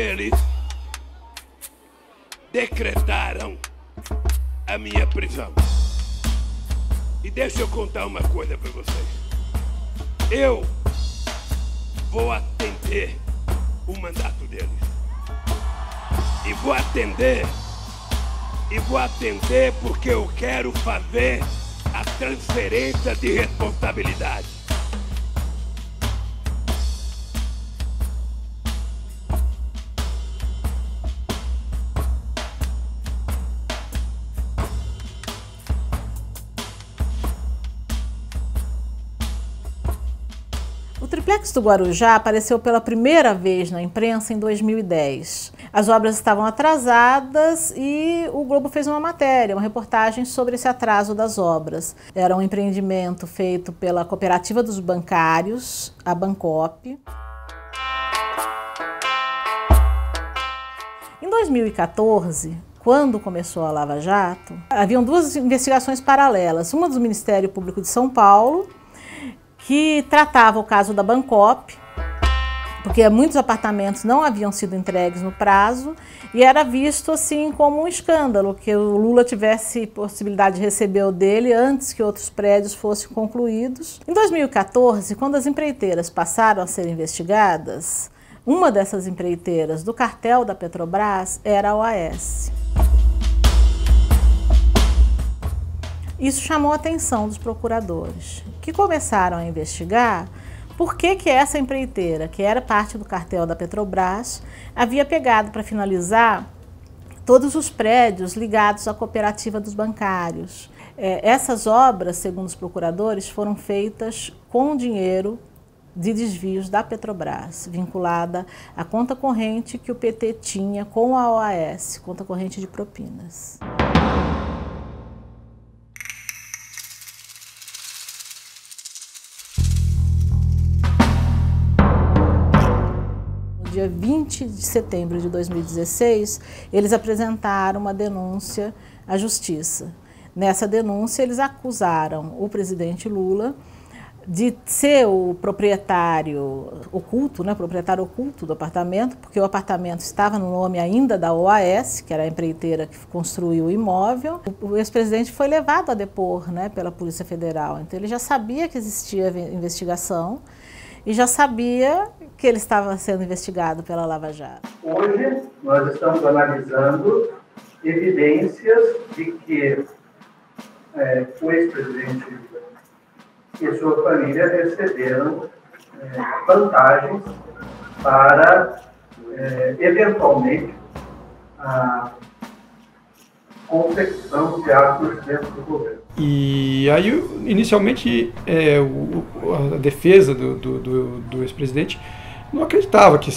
eles decretaram a minha prisão. E deixa eu contar uma coisa para vocês. Eu vou atender o mandato deles. E vou atender porque eu quero fazer a transferência de responsabilidade. O Triplex do Guarujá apareceu pela primeira vez na imprensa em 2010. As obras estavam atrasadas e o Globo fez uma matéria, uma reportagem sobre esse atraso das obras. Era um empreendimento feito pela Cooperativa dos Bancários, a Bancop. Em 2014, quando começou a Lava Jato, haviam duas investigações paralelas. Uma do Ministério Público de São Paulo, que tratava o caso da Bancop, porque muitos apartamentos não haviam sido entregues no prazo, e era visto assim como um escândalo, que o Lula tivesse possibilidade de receber o dele antes que outros prédios fossem concluídos. Em 2014, quando as empreiteiras passaram a ser investigadas, uma dessas empreiteiras do cartel da Petrobras era a OAS. Isso chamou a atenção dos procuradores, que começaram a investigar por que essa empreiteira, que era parte do cartel da Petrobras, havia pegado para finalizar todos os prédios ligados à Cooperativa dos Bancários. Essas obras, segundo os procuradores, foram feitas com dinheiro de desvios da Petrobras, vinculada à conta corrente que o PT tinha com a OAS, conta corrente de propinas. Dia 20 de setembro de 2016, eles apresentaram uma denúncia à Justiça. Nessa denúncia, eles acusaram o presidente Lula de ser o proprietário oculto, né, proprietário oculto do apartamento, porque o apartamento estava no nome ainda da OAS, que era a empreiteira que construiu o imóvel. O ex-presidente foi levado a depor, né, pela Polícia Federal, então ele já sabia que existia investigação e já sabia que ele estava sendo investigado pela Lava Jato. Hoje, nós estamos analisando evidências de que o ex-presidente e sua família receberam vantagens para, eventualmente, a confecção de atos dentro do governo. E aí, inicialmente, a defesa do ex-presidente não acreditava que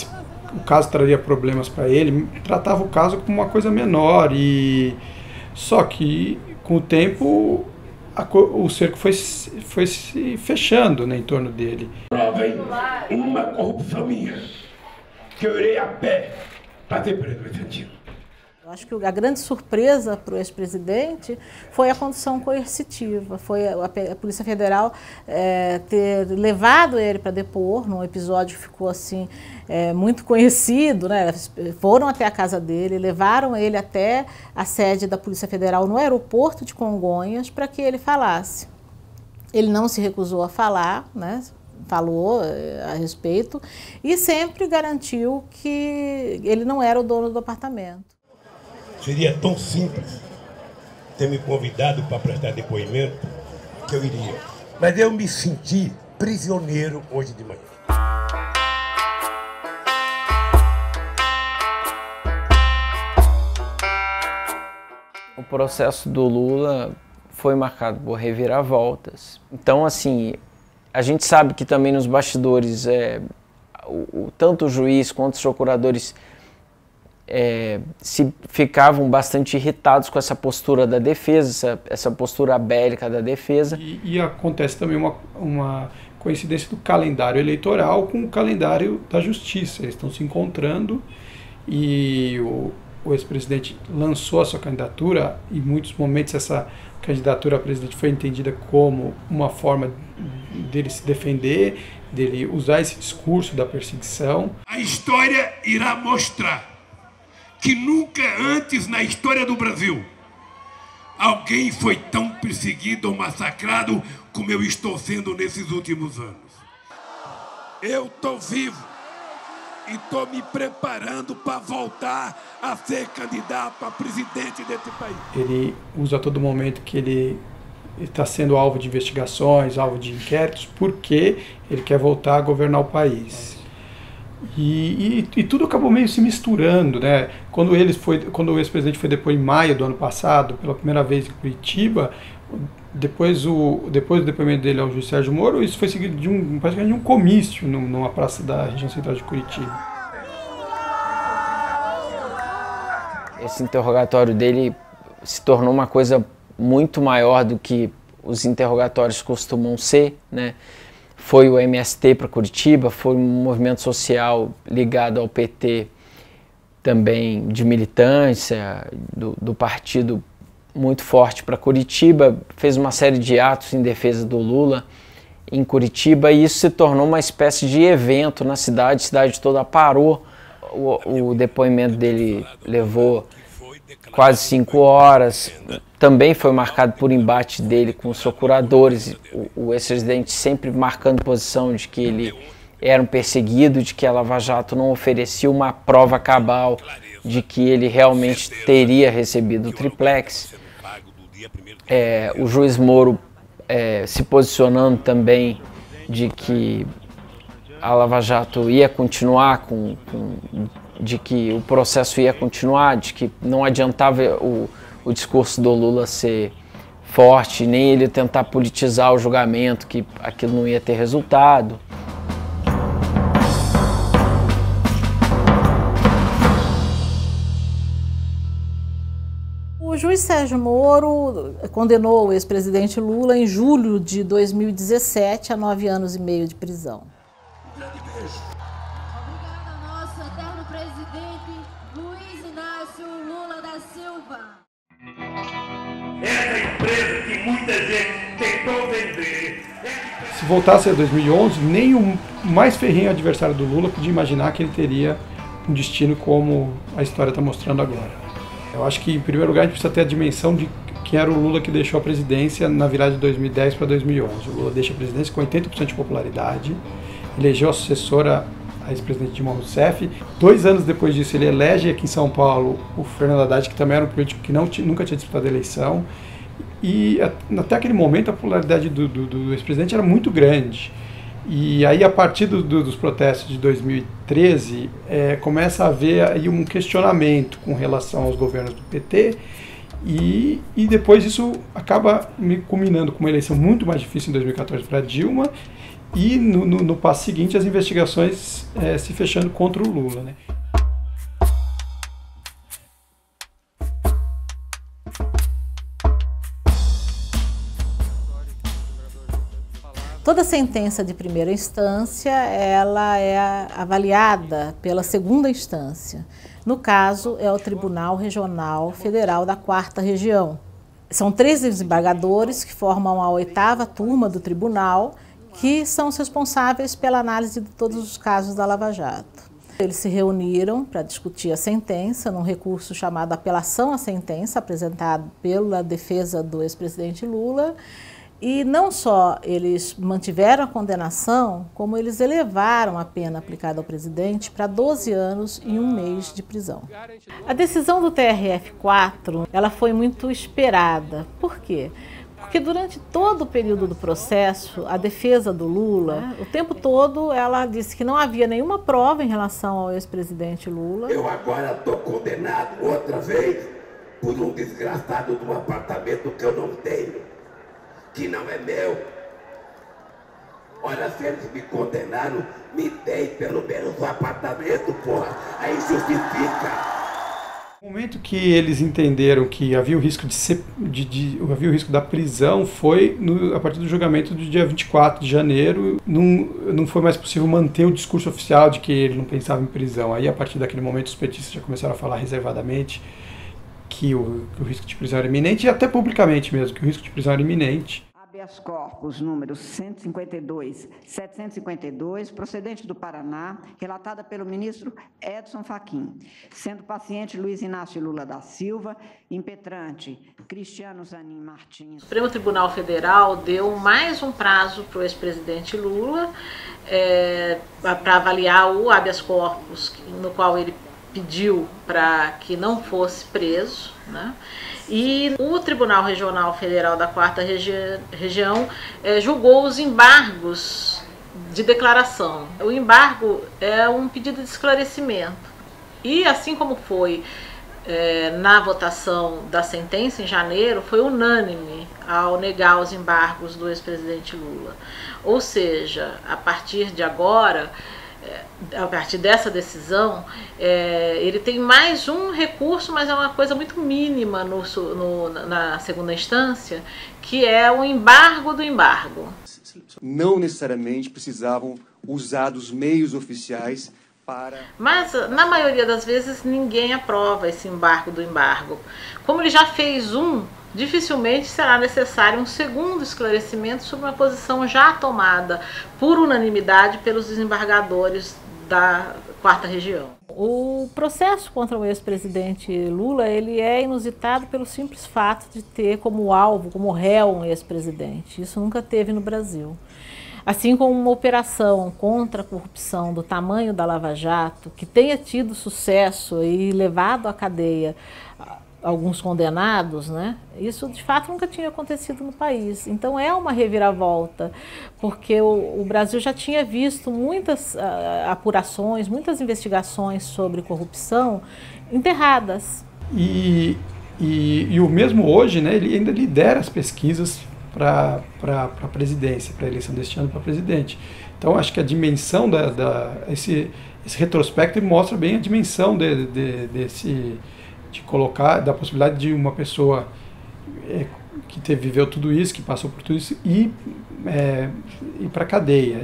o caso traria problemas para ele, tratava o caso como uma coisa menor, só que, com o tempo, o cerco foi se fechando, né, em torno dele. Provem uma corrupção minha, que eu irei a pé para ter preso esse antigo. Eu acho que a grande surpresa para o ex-presidente foi a condução coercitiva, foi a Polícia Federal ter levado ele para depor, num episódio que ficou assim, muito conhecido, né? Foram até a casa dele, levaram ele até a sede da Polícia Federal no aeroporto de Congonhas para que ele falasse. Ele não se recusou a falar, né? Falou a respeito e sempre garantiu que ele não era o dono do apartamento. Seria tão simples ter me convidado para prestar depoimento que eu iria. Mas eu me senti prisioneiro hoje de manhã. O processo do Lula foi marcado por reviravoltas. Então, assim, a gente sabe que também nos bastidores, tanto o juiz quanto os procuradores se ficavam bastante irritados com essa postura da defesa, essa postura bélica da defesa. E acontece também uma coincidência do calendário eleitoral com o calendário da justiça. Eles estão se encontrando e o ex-presidente lançou a sua candidatura, e em muitos momentos essa candidatura a presidente foi entendida como uma forma dele se defender, dele usar esse discurso da perseguição. A história irá mostrar que nunca antes na história do Brasil alguém foi tão perseguido ou massacrado como eu estou sendo nesses últimos anos. Eu estou vivo e estou me preparando para voltar a ser candidato a presidente desse país. Ele usa a todo momento que ele está sendo alvo de investigações, alvo de inquéritos, porque ele quer voltar a governar o país. E tudo acabou meio se misturando, né? Quando o ex-presidente foi depor em maio do ano passado, pela primeira vez em Curitiba, depois do depoimento dele ao juiz Sérgio Moro, isso foi seguido de praticamente um comício numa praça da região central de Curitiba. Esse interrogatório dele se tornou uma coisa muito maior do que os interrogatórios costumam ser, né? Foi o MST para Curitiba, foi um movimento social ligado ao PT, também de militância do partido, muito forte para Curitiba, fez uma série de atos em defesa do Lula em Curitiba, e isso se tornou uma espécie de evento na cidade, a cidade toda parou. O depoimento dele levou quase 5 horas, também foi marcado por embate dele com os procuradores, o ex-presidente sempre marcando posição de que ele era um perseguido, de que a Lava Jato não oferecia uma prova cabal de que ele realmente teria recebido o triplex. O juiz Moro se posicionando também de que a Lava Jato ia continuar, de que o processo ia continuar, de que não adiantava o discurso do Lula ser forte, nem ele tentar politizar o julgamento, que aquilo não ia ter resultado. O juiz Sérgio Moro condenou o ex-presidente Lula em julho de 2017 a 9 anos e meio de prisão. Obrigada, nosso eterno presidente Luiz Inácio Lula da Silva. Essa empresa que muita gente tentou vender. Se voltasse a 2011, nem o mais ferrenho adversário do Lula podia imaginar que ele teria um destino como a história está mostrando agora. Eu acho que, em primeiro lugar, a gente precisa ter a dimensão de quem era o Lula que deixou a presidência na virada de 2010 para 2011. O Lula deixa a presidência com 80% de popularidade, elegeu a sucessora, a ex-presidente Dilma Rousseff. 2 anos depois disso, ele elege aqui em São Paulo o Fernando Haddad, que também era um político que nunca tinha disputado a eleição. E até aquele momento a popularidade do ex-presidente era muito grande. E aí, a partir dos protestos de 2013, começa a haver aí um questionamento com relação aos governos do PT, e depois isso acaba culminando com uma eleição muito mais difícil em 2014 para Dilma, e no passo seguinte as investigações se fechando contra o Lula, né? Toda sentença de primeira instância, ela é avaliada pela segunda instância. No caso, é o Tribunal Regional Federal da 4ª Região. São 3 desembargadores que formam a 8ª turma do tribunal, que são os responsáveis pela análise de todos os casos da Lava Jato. Eles se reuniram para discutir a sentença num recurso chamado apelação à sentença, apresentado pela defesa do ex-presidente Lula. E não só eles mantiveram a condenação, como eles elevaram a pena aplicada ao presidente para 12 anos e 1 mês de prisão. A decisão do TRF4, ela foi muito esperada. Por quê? Porque durante todo o período do processo, a defesa do Lula, o tempo todo ela disse que não havia nenhuma prova em relação ao ex-presidente Lula. Eu agora estou condenado outra vez por um desgraçado de um apartamento que eu não tenho, que não é meu. Olha, se eles me condenaram, me deem pelo menos um apartamento, porra. Aí justifica. No momento que eles entenderam que havia o risco havia o risco da prisão foi a partir do julgamento do dia 24 de janeiro. Não foi mais possível manter o discurso oficial de que ele não pensava em prisão. Aí, a partir daquele momento, os petistas já começaram a falar reservadamente que o risco de prisão era iminente, e até publicamente mesmo, que o risco de prisão era iminente. Habeas corpus número 752, procedente do Paraná, relatada pelo ministro Edson Fachin, sendo paciente Luiz Inácio Lula da Silva, impetrante Cristiano Zanin Martins. O Supremo Tribunal Federal deu mais um prazo para o ex-presidente Lula para avaliar o habeas corpus, no qual ele pediu para que não fosse preso, né? E o Tribunal Regional Federal da 4ª Região julgou os embargos de declaração. O embargo é um pedido de esclarecimento. E assim como foi na votação da sentença em janeiro, foi unânime ao negar os embargos do ex-presidente Lula. Ou seja, a partir de agora, a partir dessa decisão, ele tem mais um recurso, mas é uma coisa muito mínima na segunda instância, que é o embargo do embargo. Não necessariamente precisavam usar dos meios oficiais para... Mas, na maioria das vezes, ninguém aprova esse embargo do embargo. Como ele já fez dificilmente será necessário um segundo esclarecimento sobre uma posição já tomada por unanimidade pelos desembargadores da 4ª Região. O processo contra o ex-presidente Lula, ele é inusitado pelo simples fato de ter como alvo, como réu, um ex-presidente. Isso nunca teve no Brasil. Assim como uma operação contra a corrupção do tamanho da Lava Jato, que tenha tido sucesso e levado à cadeia alguns condenados, né? Isso de fato nunca tinha acontecido no país. Então é uma reviravolta, porque o Brasil já tinha visto muitas apurações, muitas investigações sobre corrupção enterradas. E o mesmo hoje, né, ele ainda lidera as pesquisas para a presidência, para a eleição deste ano para presidente. Então acho que a dimensão esse retrospecto mostra bem a dimensão de colocar, da possibilidade de uma pessoa que viveu tudo isso, que passou por tudo isso, ir para a cadeia.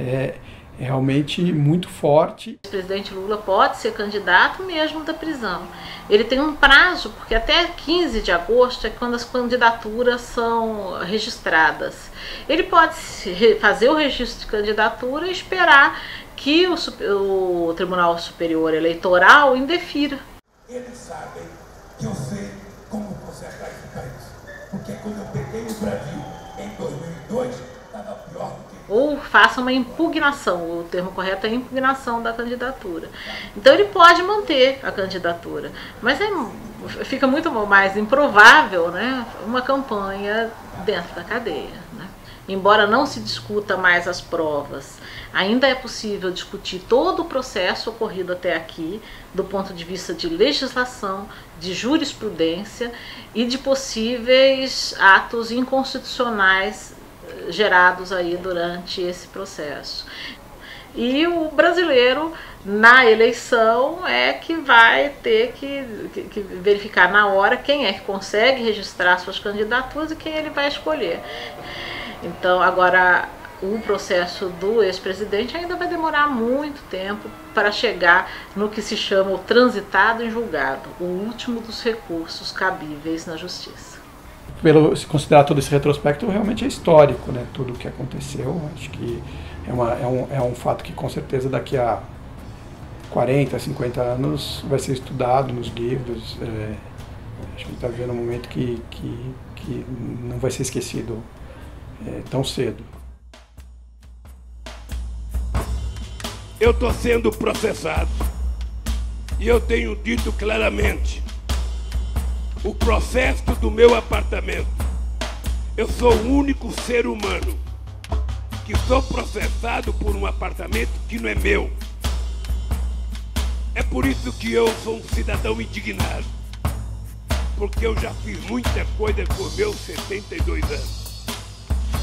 É realmente muito forte. O presidente Lula pode ser candidato mesmo da prisão. Ele tem um prazo, porque até 15 de agosto é quando as candidaturas são registradas. Ele pode fazer o registro de candidatura e esperar que o Tribunal Superior Eleitoral indefira. Eles sabem que eu sei como consertar esse país. Porque quando eu peguei o Brasil em 2002, estava pior do que... Ou faça uma impugnação, o termo correto é impugnação da candidatura. Então ele pode manter a candidatura, mas fica muito mais improvável, né, uma campanha dentro da cadeia, né? Embora não se discuta mais as provas, ainda é possível discutir todo o processo ocorrido até aqui, do ponto de vista de legislação, de jurisprudência e de possíveis atos inconstitucionais gerados aí durante esse processo. E o brasileiro, na eleição, é que vai ter que verificar na hora quem é que consegue registrar suas candidaturas e quem ele vai escolher. Então, agora, o processo do ex-presidente ainda vai demorar muito tempo para chegar no que se chama o transitado em julgado, o último dos recursos cabíveis na justiça. Se considerar todo esse retrospecto, realmente é histórico, né? Tudo o que aconteceu. Acho que é um fato que com certeza daqui a 40, 50 anos vai ser estudado nos livros. Acho que está vivendo um momento que não vai ser esquecido tão cedo. Eu estou sendo processado e eu tenho dito claramente: o processo do meu apartamento, eu sou o único ser humano que sou processado por um apartamento que não é meu. É por isso que eu sou um cidadão indignado, porque eu já fiz muita coisa com meus 72 anos,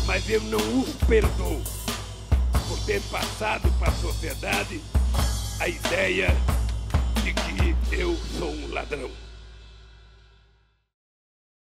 mas eu não os perdoo por ter passado para a sociedade a ideia de que eu sou um ladrão.